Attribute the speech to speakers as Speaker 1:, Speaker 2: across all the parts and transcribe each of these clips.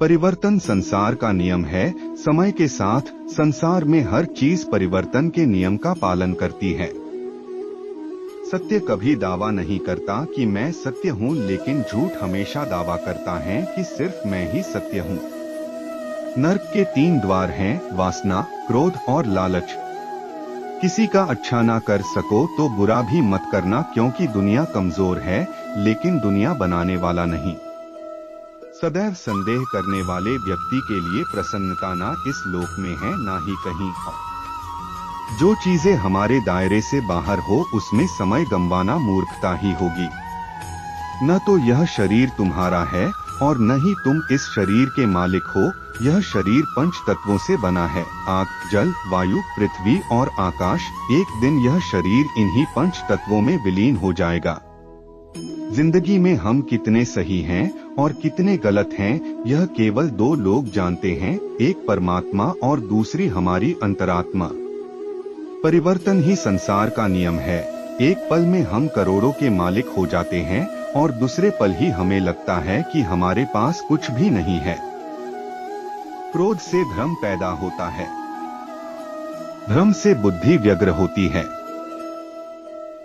Speaker 1: परिवर्तन संसार का नियम है। समय के साथ संसार में हर चीज परिवर्तन के नियम का पालन करती है। सत्य कभी दावा नहीं करता कि मैं सत्य हूँ, लेकिन झूठ हमेशा दावा करता है कि सिर्फ मैं ही सत्य हूँ। नर्क के 3 द्वार हैं, वासना, क्रोध और लालच। किसी का अच्छा ना कर सको तो बुरा भी मत करना, क्योंकि दुनिया कमजोर है लेकिन दुनिया बनाने वाला नहीं। सदैव संदेह करने वाले व्यक्ति के लिए प्रसन्नता ना इस लोक में है ना ही कहीं और। जो चीजें हमारे दायरे से बाहर हो उसमें समय गंवाना मूर्खता ही होगी। न तो यह शरीर तुम्हारा है और न ही तुम इस शरीर के मालिक हो। यह शरीर 5 तत्वों से बना है, आग, जल, वायु, पृथ्वी और आकाश। एक दिन यह शरीर इन्हीं 5 तत्वों में विलीन हो जाएगा। जिंदगी में हम कितने सही हैं और कितने गलत हैं, यह केवल 2 लोग जानते हैं, एक परमात्मा और दूसरी हमारी अंतरात्मा। परिवर्तन ही संसार का नियम है। एक पल में हम करोड़ों के मालिक हो जाते हैं और दूसरे पल ही हमें लगता है कि हमारे पास कुछ भी नहीं है। क्रोध से भ्रम पैदा होता है, भ्रम से बुद्धि व्यग्र होती है।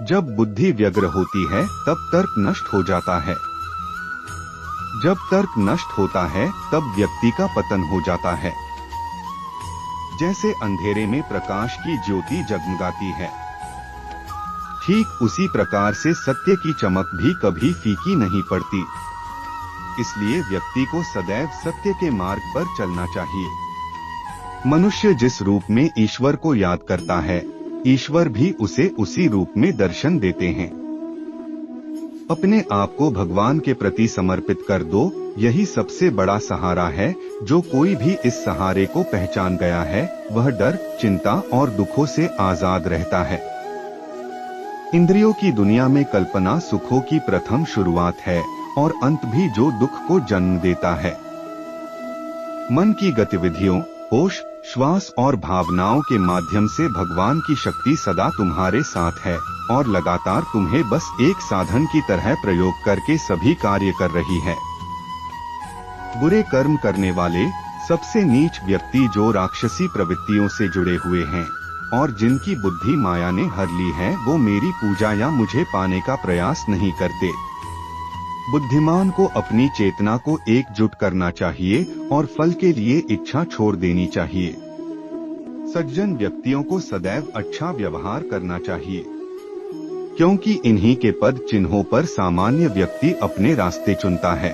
Speaker 1: जब बुद्धि व्यग्र होती है तब तर्क नष्ट हो जाता है। जब तर्क नष्ट होता है तब व्यक्ति का पतन हो जाता है। जैसे अंधेरे में प्रकाश की ज्योति जगमगाती है, ठीक उसी प्रकार से सत्य की चमक भी कभी फीकी नहीं पड़ती। इसलिए व्यक्ति को सदैव सत्य के मार्ग पर चलना चाहिए। मनुष्य जिस रूप में ईश्वर को याद करता है, ईश्वर भी उसे उसी रूप में दर्शन देते हैं। अपने आप को भगवान के प्रति समर्पित कर दो, यही सबसे बड़ा सहारा है। जो कोई भी इस सहारे को पहचान गया है वह डर, चिंता और दुखों से आजाद रहता है। इंद्रियों की दुनिया में कल्पना सुखों की प्रथम शुरुआत है और अंत भी जो दुख को जन्म देता है। मन की गतिविधियों, होश, श्वास और भावनाओं के माध्यम से भगवान की शक्ति सदा तुम्हारे साथ है और लगातार तुम्हें बस एक साधन की तरह प्रयोग करके सभी कार्य कर रही है। बुरे कर्म करने वाले, सबसे नीच व्यक्ति जो राक्षसी प्रवृत्तियों से जुड़े हुए हैं और जिनकी बुद्धि माया ने हर ली है, वो मेरी पूजा या मुझे पाने का प्रयास नहीं करते। बुद्धिमान को अपनी चेतना को एकजुट करना चाहिए और फल के लिए इच्छा छोड़ देनी चाहिए। सज्जन व्यक्तियों को सदैव अच्छा व्यवहार करना चाहिए, क्योंकि इन्हीं के पद चिन्हों पर सामान्य व्यक्ति अपने रास्ते चुनता है।